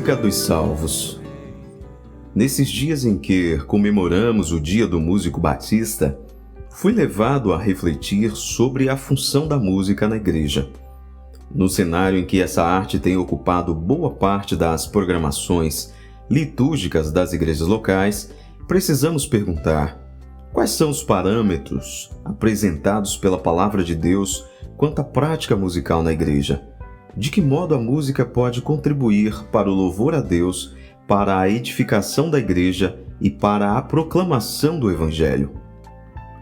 Música dos Salvos. Nesses dias em que comemoramos o Dia do Músico Batista, fui levado a refletir sobre a função da música na igreja. No cenário em que essa arte tem ocupado boa parte das programações litúrgicas das igrejas locais, precisamos perguntar: quais são os parâmetros apresentados pela Palavra de Deus quanto à prática musical na igreja? De que modo a música pode contribuir para o louvor a Deus, para a edificação da igreja e para a proclamação do Evangelho?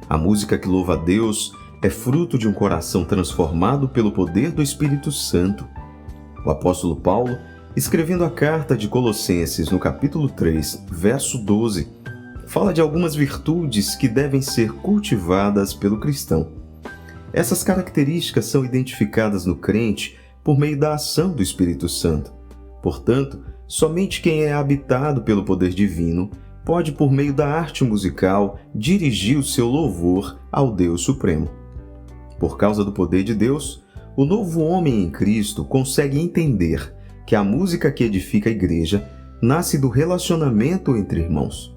A música que louva a Deus é fruto de um coração transformado pelo poder do Espírito Santo. O apóstolo Paulo, escrevendo a carta de Colossenses no capítulo 3, verso 12, fala de algumas virtudes que devem ser cultivadas pelo cristão. Essas características são identificadas no crente por meio da ação do Espírito Santo. Portanto, somente quem é habitado pelo poder divino pode, por meio da arte musical, dirigir o seu louvor ao Deus Supremo. Por causa do poder de Deus, o novo homem em Cristo consegue entender que a música que edifica a igreja nasce do relacionamento entre irmãos.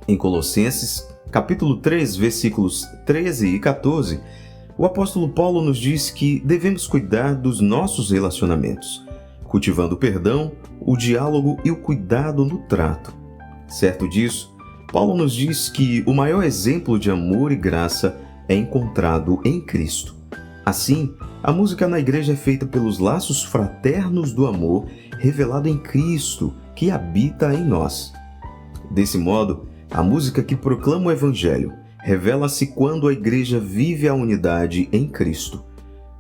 Em Colossenses, capítulo 3, versículos 13 e 14, o apóstolo Paulo nos diz que devemos cuidar dos nossos relacionamentos, cultivando o perdão, o diálogo e o cuidado no trato. Certo disso, Paulo nos diz que o maior exemplo de amor e graça é encontrado em Cristo. Assim, a música na igreja é feita pelos laços fraternos do amor revelado em Cristo, que habita em nós. Desse modo, a música que proclama o Evangelho revela-se quando a igreja vive a unidade em Cristo.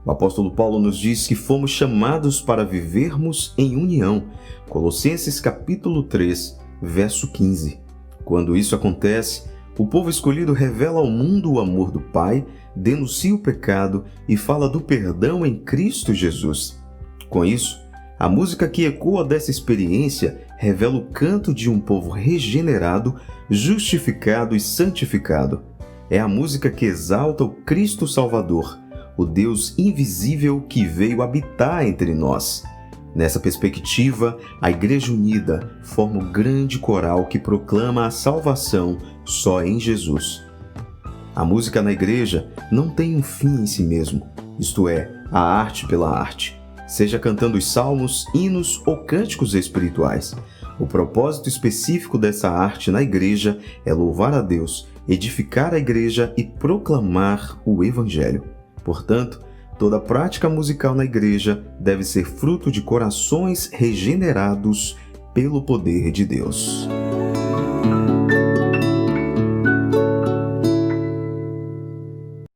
O apóstolo Paulo nos diz que fomos chamados para vivermos em união. Colossenses capítulo 3, verso 15. Quando isso acontece, o povo escolhido revela ao mundo o amor do Pai, denuncia o pecado e fala do perdão em Cristo Jesus. Com isso, a música que ecoa dessa experiência revela o canto de um povo regenerado, justificado e santificado. É a música que exalta o Cristo Salvador, o Deus invisível que veio habitar entre nós. Nessa perspectiva, a Igreja Unida forma o grande coral que proclama a salvação só em Jesus. A música na igreja não tem um fim em si mesmo, isto é, a arte pela arte, seja cantando os salmos, hinos ou cânticos espirituais. O propósito específico dessa arte na igreja é louvar a Deus, edificar a igreja e proclamar o Evangelho. Portanto, toda prática musical na igreja deve ser fruto de corações regenerados pelo poder de Deus.